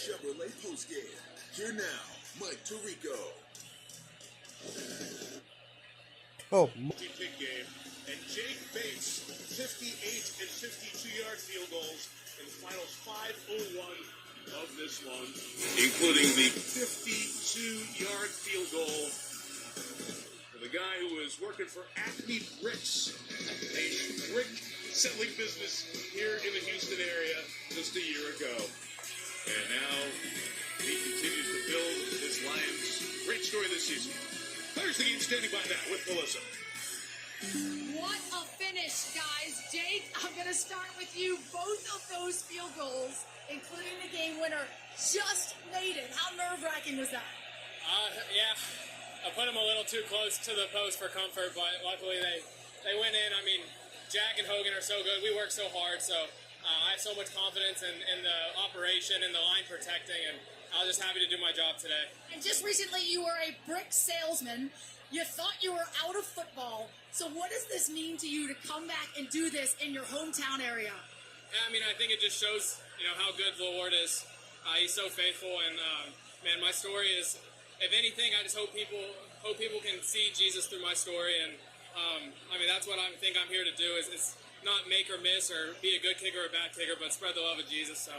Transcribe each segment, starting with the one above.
Chevrolet postgame. Here now, Mike Tirico. Oh. Pick game, and Jake Bates, 58 and 52-yard field goals in the final 5:01 of this one, including the 52-yard field goal for the guy who was working for Acme Bricks, a brick selling business here in the Houston area just a year ago. And now he continues to build his Lions. Great story this season. Players the game standing by now with Melissa. What a finish, guys. Jake, I'm going to start with you. Both of those field goals, including the game winner, just made it. How nerve-wracking was that? Yeah, I put them a little too close to the post for comfort, but luckily they went in. I mean, Jack and Hogan are so good. We work so hard, so I have so much confidence in the operation and the line protecting, and I was just happy to do my job today. And just recently, you were a brick salesman. You thought you were out of football. So what does this mean to you to come back and do this in your hometown area? Yeah, I mean, I think it just shows, how good the Lord is. He's so faithful, and man, my story is, if anything, I just hope people can see Jesus through my story, and I mean, that's what I think I'm here to do is not make or miss or be a good kicker or a bad kicker, but spread the love of Jesus. So,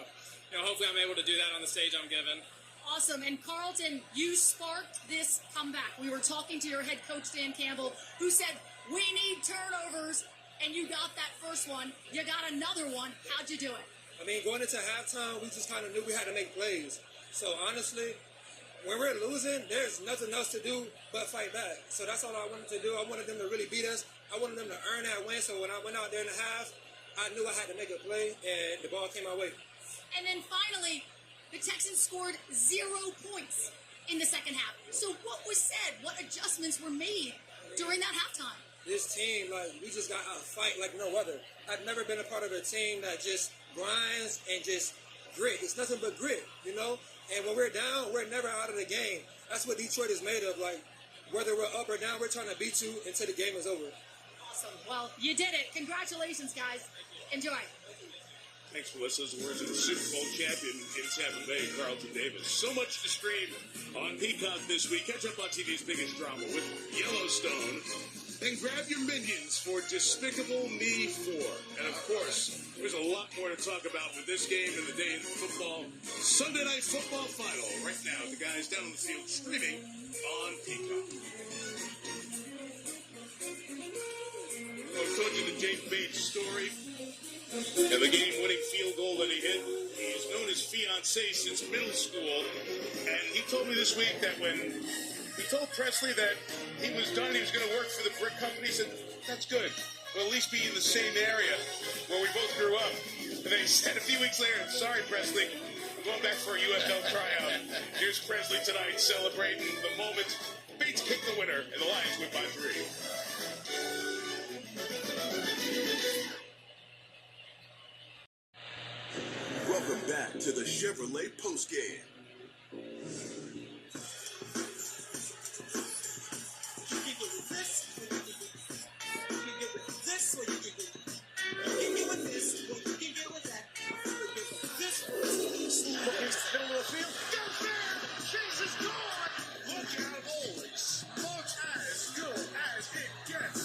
hopefully I'm able to do that on the stage I'm given. Awesome. And Carlton, you sparked this comeback. We were talking to your head coach, Dan Campbell, who said, we need turnovers, and you got that first one. You got another one. How'd you do it? I mean, going into halftime, we just kind of knew we had to make plays. So, honestly, when we're losing, there's nothing else to do but fight back. So that's all I wanted to do. I wanted them to really beat us. I wanted them to earn that win. So when I went out there in the half, I knew I had to make a play, and the ball came my way. And then finally, the Texans scored 0 points in the second half. So what was said? What adjustments were made during that halftime? This team, we just got to fight like no other. I've never been a part of a team that just grinds and just grit. It's nothing but grit, And when we're down, we're never out of the game. That's what Detroit is made of. Whether we're up or down, we're trying to beat you until the game is over. Awesome. Well, you did it. Congratulations, guys. Enjoy. Thanks, Melissa. The words of the Super Bowl champion in Tampa Bay, Carlton Davis. So much to stream on Peacock this week. Catch up on TV's biggest drama with Yellowstone. Then grab your minions for Despicable Me 4. And, of course, there's a lot more to talk about with this game and the day in football. Sunday Night Football Final. Right now, the guys down on the field streaming on Peacock. I told you the Jake Bates story and the game-winning field goal that he hit. He's known his fiancée since middle school, and he told me this week that when he told Presley that he was done, he was going to work for the brick company, he said, that's good. We'll at least be in the same area where we both grew up. And then he said a few weeks later, sorry, Presley, I'm going back for a UFL tryout. Here's Presley tonight celebrating the moment. Bates kicked the winner, and the Lions win by 3. Welcome back to the Chevrolet postgame. You can get with this, you can get with this, or you can get with this, or you can get with that. This middle of the field. Goes there! Chase is gone! Look out, holy smokes, as good as it gets.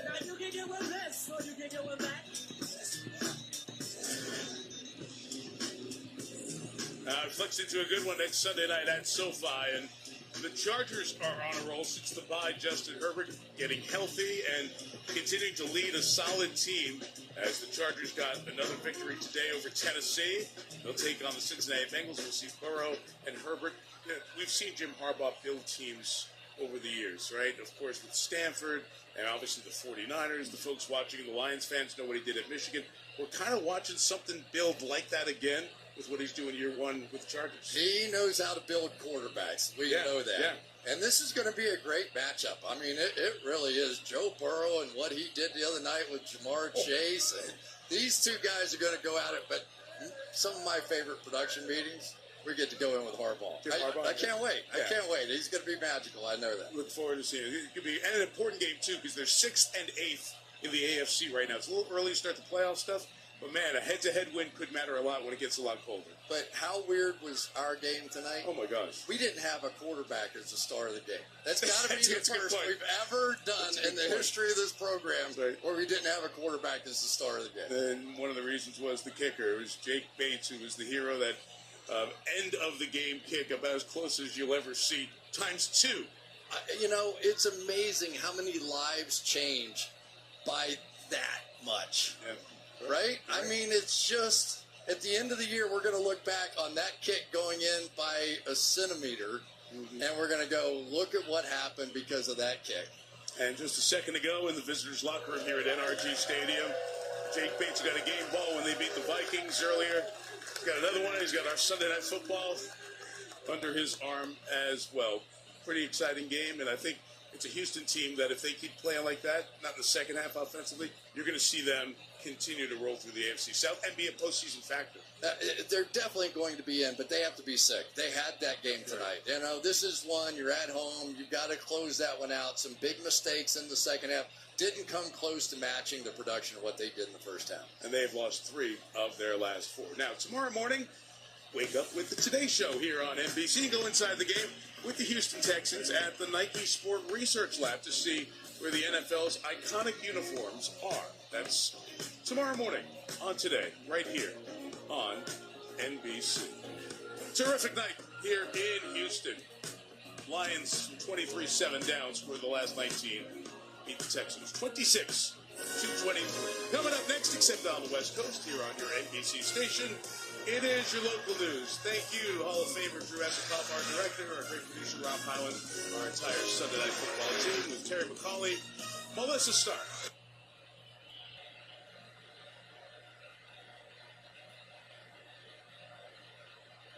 Now you can get with this, or you can get with that. It flicks into a good one next Sunday night at SoFi, and the Chargers are on a roll since the bye. Justin Herbert getting healthy and continuing to lead a solid team as the Chargers got another victory today over Tennessee. They'll take on the Cincinnati Bengals. We'll see Burrow and Herbert. We've seen Jim Harbaugh build teams over the years, right? Of course, with Stanford and obviously the 49ers. The folks watching, the Lions fans know what he did at Michigan. We're kind of watching something build like that again with what he's doing year one with the Chargers. He knows how to build quarterbacks. We know that. Yeah. And this is going to be a great matchup. I mean, it really is. Joe Burrow and what he did the other night with Jamar Chase. And these two guys are going to go at it. But some of my favorite production meetings, we get to go in with Harbaugh. I can't wait. I can't wait. He's going to be magical. I know that. Look forward to seeing it. It could be an important game, too, because they're 6th and 8th in the AFC right now. It's a little early to start the playoff stuff. But, man, a head-to-head win could matter a lot when it gets a lot colder. But how weird was our game tonight? Oh, my gosh. We didn't have a quarterback as the star of the game. That's got to be the That's a good first point. we've ever done in the point. history of this program Right. where we didn't have a quarterback as the star of the game. And one of the reasons was the kicker. It was Jake Bates, who was the hero, that end-of-the-game kick about as close as you'll ever see, ×2. It's amazing how many lives change by that much. Yeah. Right? I mean, it's just, at the end of the year, we're going to look back on that kick going in by a centimeter, and we're going to go, look at what happened because of that kick. And just a second ago in the visitors' locker room here at NRG Stadium, Jake Bates got a game ball when they beat the Vikings earlier. He's got another one. He's got our Sunday Night Football under his arm as well. Pretty exciting game, and I think it's a Houston team that if they keep playing like that, not in the second half offensively, you're going to see them continue to roll through the AFC South and be a postseason factor. They're definitely going to be in, but they have to be sick. They had that game tonight. This is one, you're at home, you've got to close that one out. Some big mistakes in the second half. Didn't come close to matching the production of what they did in the first half. And they've lost 3 of their last 4. Now, tomorrow morning, wake up with the Today Show here on NBC. Go inside the game with the Houston Texans at the Nike Sport Research Lab to see where the NFL's iconic uniforms are. That's tomorrow morning on Today, right here on NBC. Terrific night here in Houston. Lions 23-7 down, scored the last 19. Beat the Texans 26-23. Coming up next, except on the West Coast, here on your NBC station, it is your local news. Thank you, Hall of Famer Drew Epicop, our director, our great producer Rob Hyland, our entire Sunday Night Football team with Terry McCauley, Melissa Stark.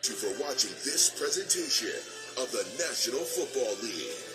Thank you for watching this presentation of the National Football League.